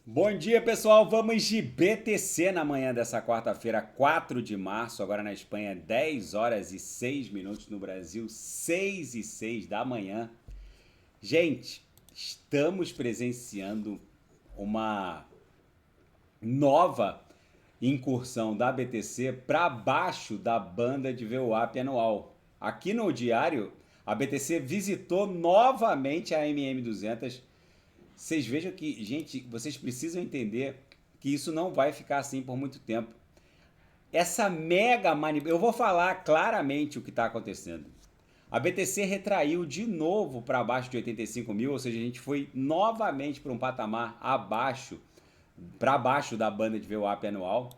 Bom dia, pessoal. Vamos de BTC na manhã dessa quarta-feira, 4 de março. Agora na Espanha, 10 horas e 6 minutos. No Brasil, 6 e 6 da manhã. Gente, estamos presenciando uma nova incursão da BTC para baixo da banda de VWAP anual. Aqui no diário, a BTC visitou novamente a MM200. Vocês vejam que, gente, vocês precisam entender que isso não vai ficar assim por muito tempo. Essa mega manipulação. Eu vou falar claramente o que está acontecendo. A BTC retraiu de novo para abaixo de 85 mil, ou seja, a gente foi novamente para um patamar abaixo, para baixo da banda de VWAP anual.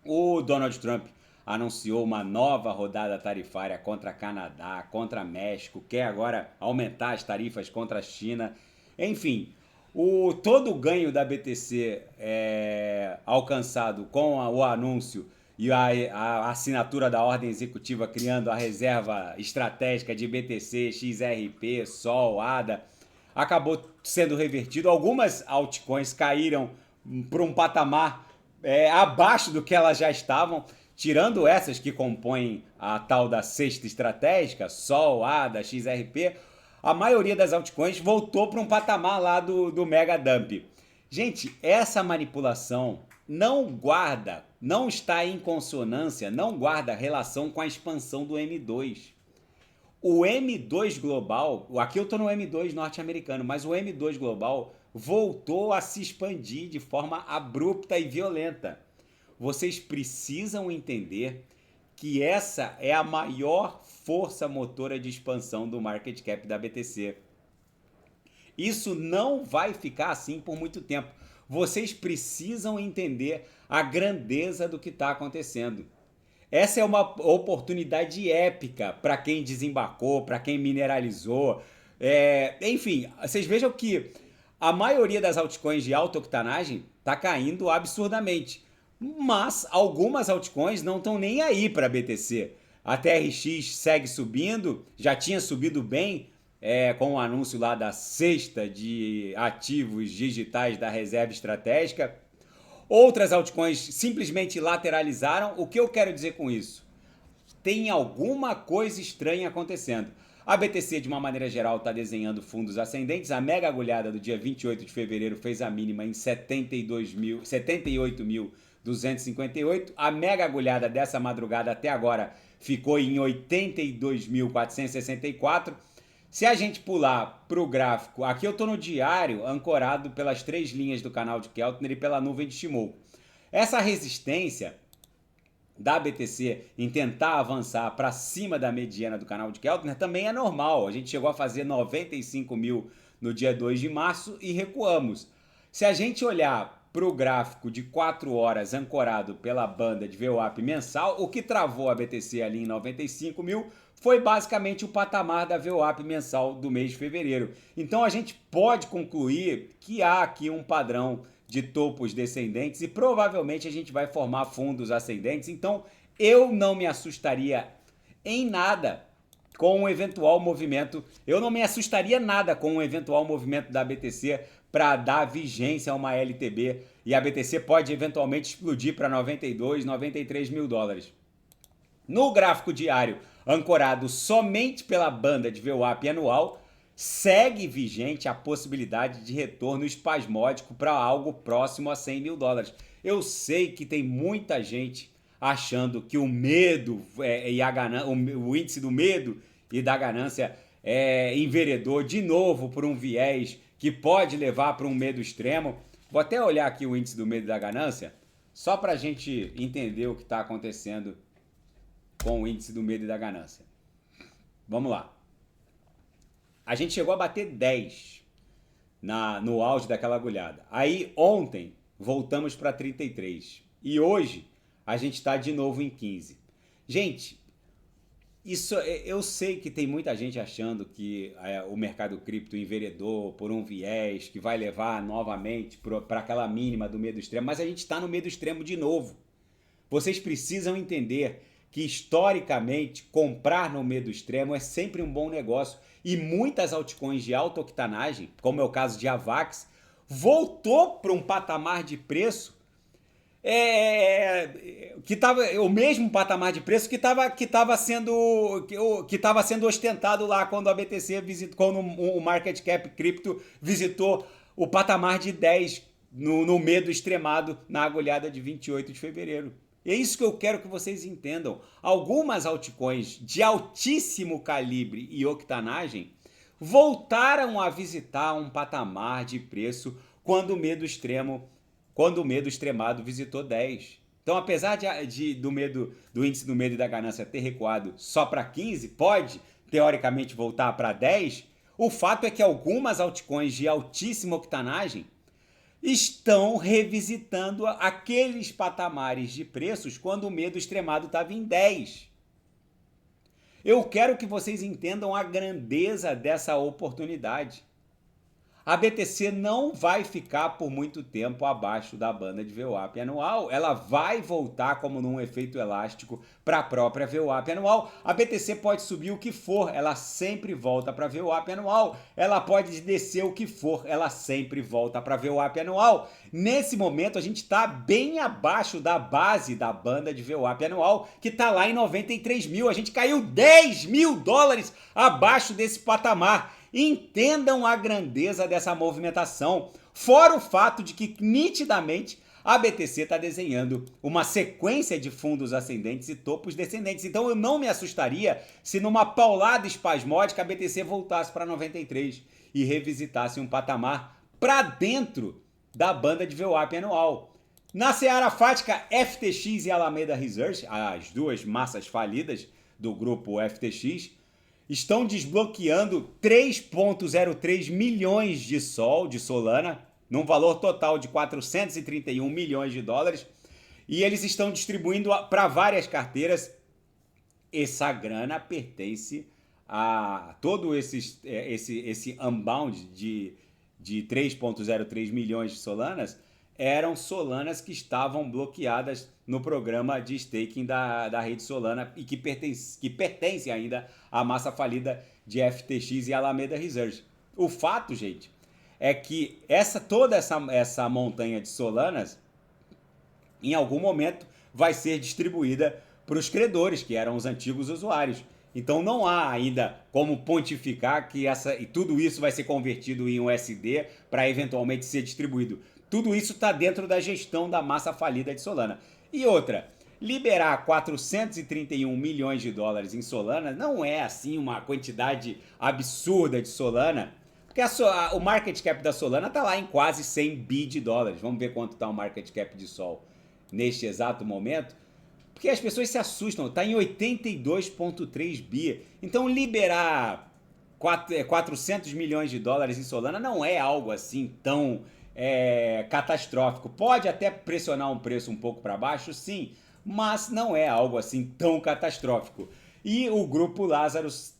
O Donald Trump anunciou uma nova rodada tarifária contra Canadá, contra México, quer agora aumentar as tarifas contra a China. Enfim, todo o ganho da BTC alcançado com o anúncio e a assinatura da ordem executiva criando a reserva estratégica de BTC, XRP, Sol, ADA, acabou sendo revertido. Algumas altcoins caíram para um patamar abaixo do que elas já estavam, tirando essas que compõem a tal da cesta estratégica, Sol, ADA, XRP, a maioria das altcoins voltou para um patamar lá do mega dump. Gente, essa manipulação não está em consonância, não guarda relação com a expansão do M2. O M2 global, aqui eu estou no M2 norte-americano, mas o M2 global voltou a se expandir de forma abrupta e violenta. Vocês precisam entender que essa é a maior força motora de expansão do market cap da BTC. Isso não vai ficar assim por muito tempo. Vocês precisam entender a grandeza do que está acontecendo. Essa é uma oportunidade épica para quem desembarcou, para quem mineralizou. Enfim, vocês vejam que a maioria das altcoins de alta octanagem está caindo absurdamente. Mas algumas altcoins não estão nem aí para BTC. A TRX segue subindo, já tinha subido bem com o anúncio lá da cesta de ativos digitais da reserva estratégica. Outras altcoins simplesmente lateralizaram. O que eu quero dizer com isso? Tem alguma coisa estranha acontecendo. A BTC, de uma maneira geral, está desenhando fundos ascendentes. A mega agulhada do dia 28 de fevereiro fez a mínima em 78.258. A mega agulhada dessa madrugada até agora ficou em 82.464. Se a gente pular para o gráfico, aqui eu estou no diário ancorado pelas três linhas do canal de Keltner e pela nuvem de Shimoku. Essa resistência da BTC em tentar avançar para cima da mediana do canal de Keltner também é normal. A gente chegou a fazer 95 mil no dia 2 de março e recuamos. Se a gente olhar para o gráfico de 4 horas ancorado pela banda de VWAP mensal, o que travou a BTC ali em 95 mil foi basicamente o patamar da VWAP mensal do mês de fevereiro. Então a gente pode concluir que há aqui um padrão de topos descendentes e provavelmente a gente vai formar fundos ascendentes. Então eu não me assustaria em nada com um eventual movimento, eu não me assustaria nada com um eventual movimento da BTC para dar vigência a uma LTB e a BTC pode eventualmente explodir para 92, 93 mil dólares. No gráfico diário, ancorado somente pela banda de VWAP anual, segue vigente a possibilidade de retorno espasmódico para algo próximo a 100 mil dólares. Eu sei que tem muita gente achando que o medo e a ganância, o índice do medo e da ganância enveredou de novo por um viés que pode levar para um medo extremo. Vou até olhar aqui o índice do medo e da ganância, só para a gente entender o que está acontecendo com o índice do medo e da ganância. Vamos lá. A gente chegou a bater 10 no auge daquela agulhada. Aí ontem voltamos para 33. E hoje a gente está de novo em 15. Gente, isso eu sei que tem muita gente achando que o mercado cripto enveredou por um viés que vai levar novamente para aquela mínima do medo extremo, mas a gente está no medo extremo de novo. Vocês precisam entender que historicamente comprar no medo extremo é sempre um bom negócio e muitas altcoins de alta octanagem, como é o caso de Avax, voltou para um patamar de preço que estava o mesmo patamar de preço que estava sendo ostentado lá quando a BTC visitou, quando o Market Cap Cripto visitou o patamar de 10 no medo extremado na agulhada de 28 de fevereiro. E é isso que eu quero que vocês entendam. Algumas altcoins de altíssimo calibre e octanagem voltaram a visitar um patamar de preço quando o medo extremado visitou 10. Então, apesar do índice do medo e da ganância ter recuado só para 15, pode teoricamente voltar para 10, o fato é que algumas altcoins de altíssima octanagem estão revisitando aqueles patamares de preços quando o medo extremado estava em 10. Eu quero que vocês entendam a grandeza dessa oportunidade. A BTC não vai ficar por muito tempo abaixo da banda de VWAP anual. Ela vai voltar como num efeito elástico para a própria VWAP anual. A BTC pode subir o que for, ela sempre volta para a VWAP anual. Ela pode descer o que for, ela sempre volta para a VWAP anual. Nesse momento a gente está bem abaixo da base da banda de VWAP anual, que está lá em 93 mil. A gente caiu 10 mil dólares abaixo desse patamar. Entendam a grandeza dessa movimentação, fora o fato de que nitidamente a BTC está desenhando uma sequência de fundos ascendentes e topos descendentes. Então eu não me assustaria se numa paulada espasmódica a BTC voltasse para 93 e revisitasse um patamar para dentro da banda de VWAP anual. Na seara fática, FTX e Alameda Research, as duas massas falidas do grupo FTX, estão desbloqueando 3,03 milhões de Sol, de Solana, num valor total de 431 milhões de dólares, e eles estão distribuindo para várias carteiras. Essa grana pertence a todo esse unbound de 3,03 milhões de Solanas. Eram Solanas que estavam bloqueadas no programa de staking da rede Solana e que pertence ainda à massa falida de FTX e Alameda Research. O fato, gente, é que toda essa montanha de Solanas, em algum momento, vai ser distribuída para os credores, que eram os antigos usuários. Então não há ainda como pontificar que tudo isso vai ser convertido em USD para eventualmente ser distribuído. Tudo isso está dentro da gestão da massa falida de Solana. E outra, liberar 431 milhões de dólares em Solana não é assim uma quantidade absurda de Solana, porque o market cap da Solana está lá em quase 100 bi de dólares. Vamos ver quanto está o market cap de Sol neste exato momento. Porque as pessoas se assustam, está em 82,3 bi. Então liberar 400 milhões de dólares em Solana não é algo assim tão catastrófico. Pode até pressionar um preço um pouco para baixo, sim, mas não é algo assim tão catastrófico. E o grupo Lazarus,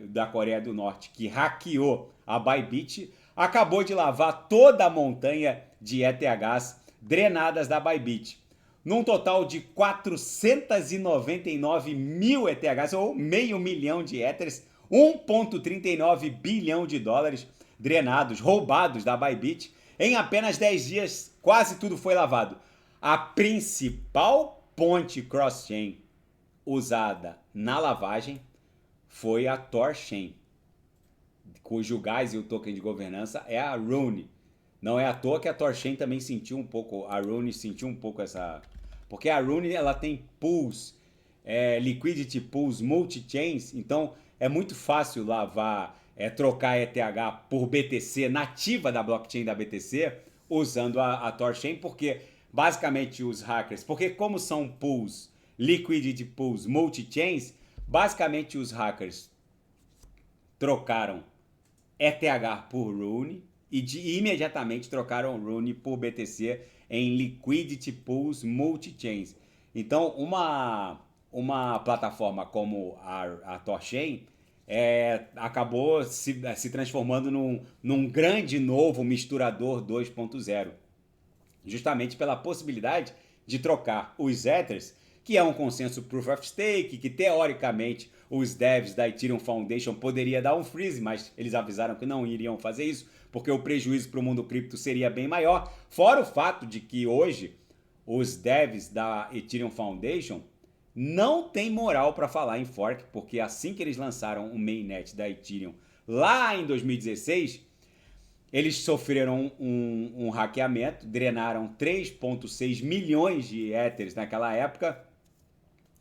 da Coreia do Norte, que hackeou a Bybit, acabou de lavar toda a montanha de ETHs drenadas da Bybit. Num total de 499 mil ETHs, ou meio milhão de Ethers, 1,39 bilhão de dólares drenados, roubados da Bybit. Em apenas 10 dias, quase tudo foi lavado. A principal ponte cross-chain usada na lavagem foi a Thorchain, cujo gás e o token de governança é a Rune. Não é à toa que a Thorchain também sentiu um pouco, a Rune sentiu um pouco essa... Porque a Rune ela tem pools, liquidity pools multi-chains, então é muito fácil trocar ETH por BTC nativa da blockchain da BTC usando a Thorchain, porque basicamente os hackers, porque como são pools, liquidity pools multi-chains, basicamente os hackers trocaram ETH por Rune e imediatamente trocaram Rune por BTC em liquidity pools multi-chains. Então uma plataforma como a Thorchain acabou se transformando num grande novo misturador 2.0, justamente pela possibilidade de trocar os Ethers, que é um consenso Proof of Stake, que teoricamente os devs da Ethereum Foundation poderia dar um freeze, mas eles avisaram que não iriam fazer isso, porque o prejuízo para o mundo cripto seria bem maior. Fora o fato de que hoje os devs da Ethereum Foundation não têm moral para falar em fork, porque assim que eles lançaram o mainnet da Ethereum lá em 2016, eles sofreram um hackeamento, drenaram 3,6 milhões de Ethers naquela época,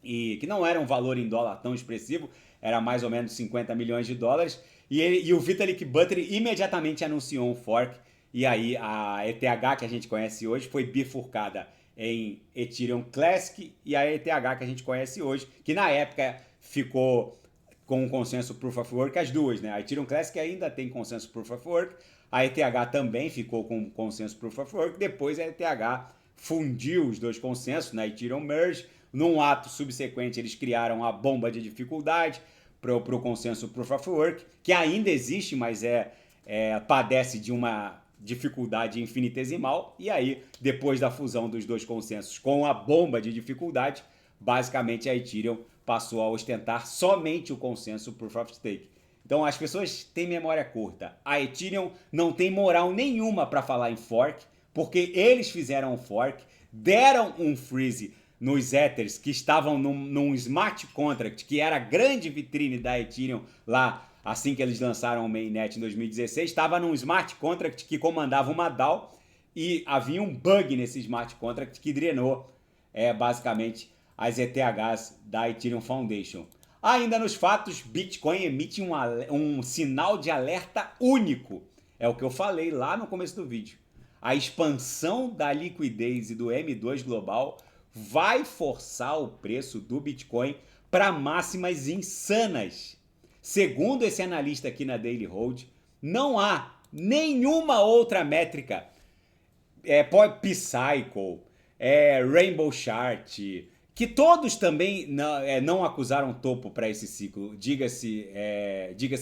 e que não era um valor em dólar tão expressivo, era mais ou menos 50 milhões de dólares, e o Vitalik Buterin imediatamente anunciou um fork, e aí a ETH que a gente conhece hoje foi bifurcada em Ethereum Classic e a ETH que a gente conhece hoje, que na época ficou com o consenso Proof of Work, as duas, né? A Ethereum Classic ainda tem consenso Proof of Work, a ETH também ficou com consenso Proof of Work, depois a ETH fundiu os dois consensos na Ethereum Merge. Num ato subsequente, eles criaram a bomba de dificuldade para o consenso Proof of Work, que ainda existe, mas padece de uma dificuldade infinitesimal. E aí, depois da fusão dos dois consensos com a bomba de dificuldade, basicamente a Ethereum passou a ostentar somente o consenso Proof of Stake. Então as pessoas têm memória curta. A Ethereum não tem moral nenhuma para falar em fork, porque eles fizeram um fork, deram um freeze nos Ethers que estavam num smart contract, que era a grande vitrine da Ethereum lá, assim que eles lançaram o mainnet em 2016, estava num smart contract que comandava uma DAO e havia um bug nesse smart contract que drenou basicamente as ETHs da Ethereum Foundation. Ainda nos fatos, Bitcoin emite um sinal de alerta único. É o que eu falei lá no começo do vídeo. A expansão da liquidez e do M2 global vai forçar o preço do Bitcoin para máximas insanas. Segundo esse analista aqui na Daily Hold, não há nenhuma outra métrica, P-Cycle, Rainbow Chart, que todos também não acusaram topo para esse ciclo. Diga-se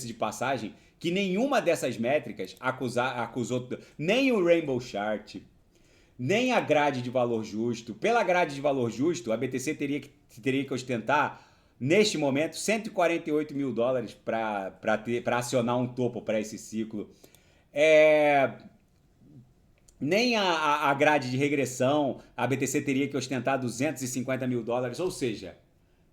de passagem que nenhuma dessas métricas acusou nem o Rainbow Chart, nem a grade de valor justo. Pela grade de valor justo, a BTC teria que ostentar, neste momento, 148 mil dólares para acionar um topo para esse ciclo. Nem a grade de regressão, a BTC teria que ostentar 250 mil dólares. Ou seja,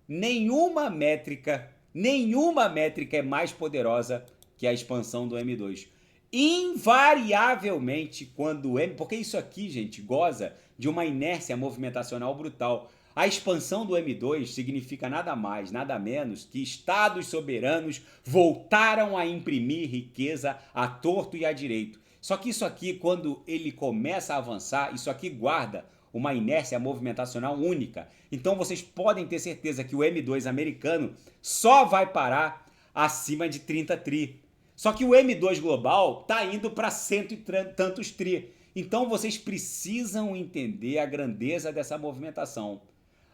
nenhuma métrica é mais poderosa que a expansão do M2. Invariavelmente, quando o porque isso aqui, gente, goza de uma inércia movimentacional brutal. A expansão do M2 significa nada mais, nada menos que estados soberanos voltaram a imprimir riqueza à torto e à direito. Só que isso aqui, quando ele começa a avançar, isso aqui guarda uma inércia movimentacional única. Então vocês podem ter certeza que o M2 americano só vai parar acima de 30 tri. Só que o M2 global está indo para cento e tantos tri. Então vocês precisam entender a grandeza dessa movimentação.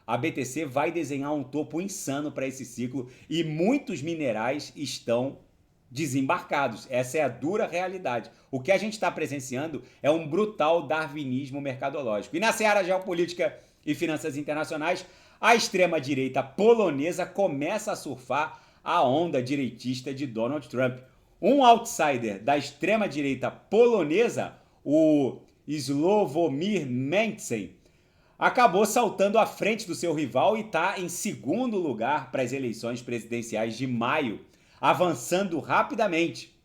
A BTC vai desenhar um topo insano para esse ciclo e muitos minerais estão desembarcados. Essa é a dura realidade. O que a gente está presenciando é um brutal darwinismo mercadológico. E na seara geopolítica e finanças internacionais, a extrema-direita polonesa começa a surfar a onda direitista de Donald Trump. Um outsider da extrema-direita polonesa, o Sławomir Mencen, acabou saltando à frente do seu rival e está em segundo lugar para as eleições presidenciais de maio, avançando rapidamente.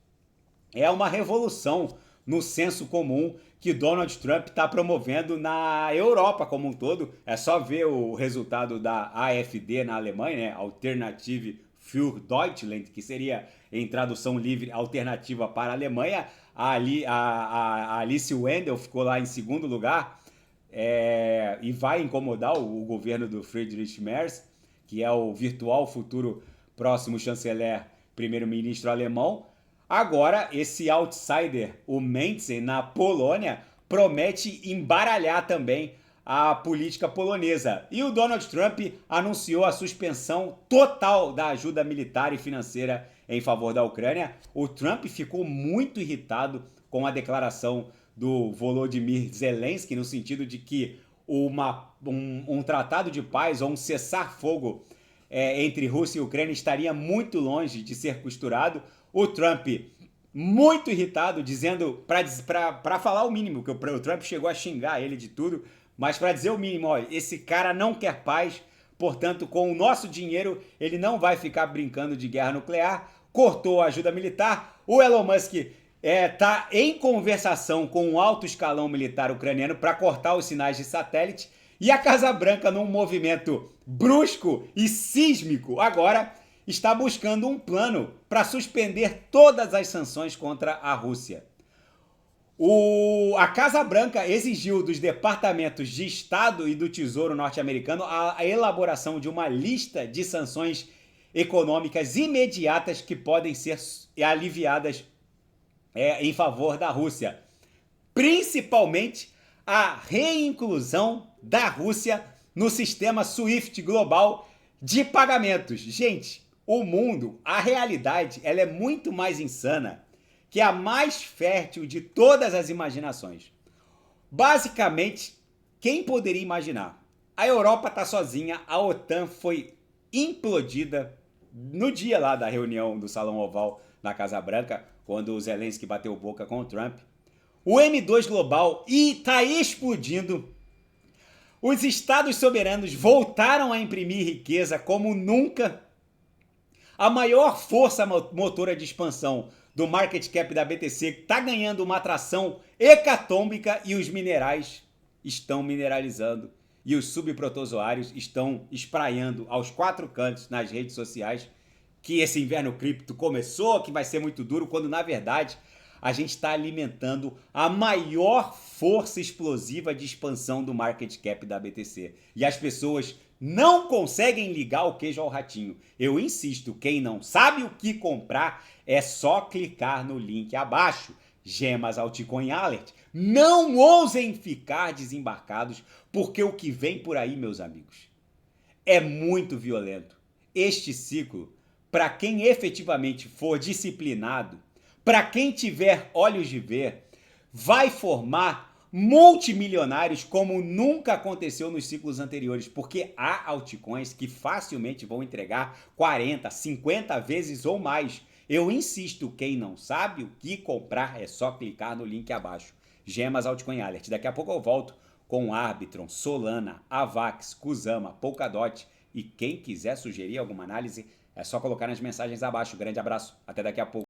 É uma revolução no senso comum que Donald Trump está promovendo na Europa como um todo. É só ver o resultado da AfD na Alemanha, né? Alternative für Deutschland, que seria, em tradução livre, alternativa para a Alemanha. A Alice Wendel ficou lá em segundo lugar e vai incomodar o governo do Friedrich Merz, que é o virtual futuro próximo chanceler primeiro-ministro alemão. Agora, esse outsider, o Mencen, na Polônia, promete embaralhar também a política polonesa. E o Donald Trump anunciou a suspensão total da ajuda militar e financeira em favor da Ucrânia. O Trump ficou muito irritado com a declaração do Volodymyr Zelensky, no sentido de que um tratado de paz ou um cessar-fogo entre Rússia e Ucrânia estaria muito longe de ser costurado. O Trump muito irritado, dizendo, para falar o mínimo, que o Trump chegou a xingar ele de tudo, mas para dizer o mínimo, ó, esse cara não quer paz, portanto, com o nosso dinheiro, ele não vai ficar brincando de guerra nuclear, cortou a ajuda militar, o Elon Musk está em conversação com um alto escalão militar ucraniano para cortar os sinais de satélite, e a Casa Branca, num movimento brusco e sísmico, agora está buscando um plano para suspender todas as sanções contra a Rússia. A Casa Branca exigiu dos departamentos de Estado e do Tesouro norte-americano a elaboração de uma lista de sanções econômicas imediatas que podem ser aliviadas em favor da Rússia. Principalmente a reinclusão da Rússia no sistema SWIFT global de pagamentos. Gente, o mundo, a realidade, ela é muito mais insana que a mais fértil de todas as imaginações. Basicamente, quem poderia imaginar? A Europa está sozinha, a OTAN foi implodida no dia lá da reunião do Salão Oval na Casa Branca, quando o Zelensky bateu boca com o Trump. O M2 global está explodindo. Os estados soberanos voltaram a imprimir riqueza como nunca. A maior força motora de expansão do market cap da BTC está ganhando uma atração hecatômbica e os minerais estão mineralizando e os subprotozoários estão espraiando aos quatro cantos nas redes sociais que esse inverno cripto começou, que vai ser muito duro, quando na verdade a gente está alimentando a maior força explosiva de expansão do market cap da BTC. E as pessoas não conseguem ligar o queijo ao ratinho. Eu insisto, quem não sabe o que comprar, é só clicar no link abaixo. Gemas Altcoin Alert. Não ousem ficar desembarcados, porque o que vem por aí, meus amigos, é muito violento. Este ciclo, para quem efetivamente for disciplinado, para quem tiver olhos de ver, vai formar multimilionários como nunca aconteceu nos ciclos anteriores, porque há altcoins que facilmente vão entregar 40, 50 vezes ou mais. Eu insisto, quem não sabe o que comprar é só clicar no link abaixo. Gemas Altcoin Alert. Daqui a pouco eu volto com Arbitrum, Solana, Avax, Kusama, Polkadot e quem quiser sugerir alguma análise é só colocar nas mensagens abaixo. Grande abraço, até daqui a pouco.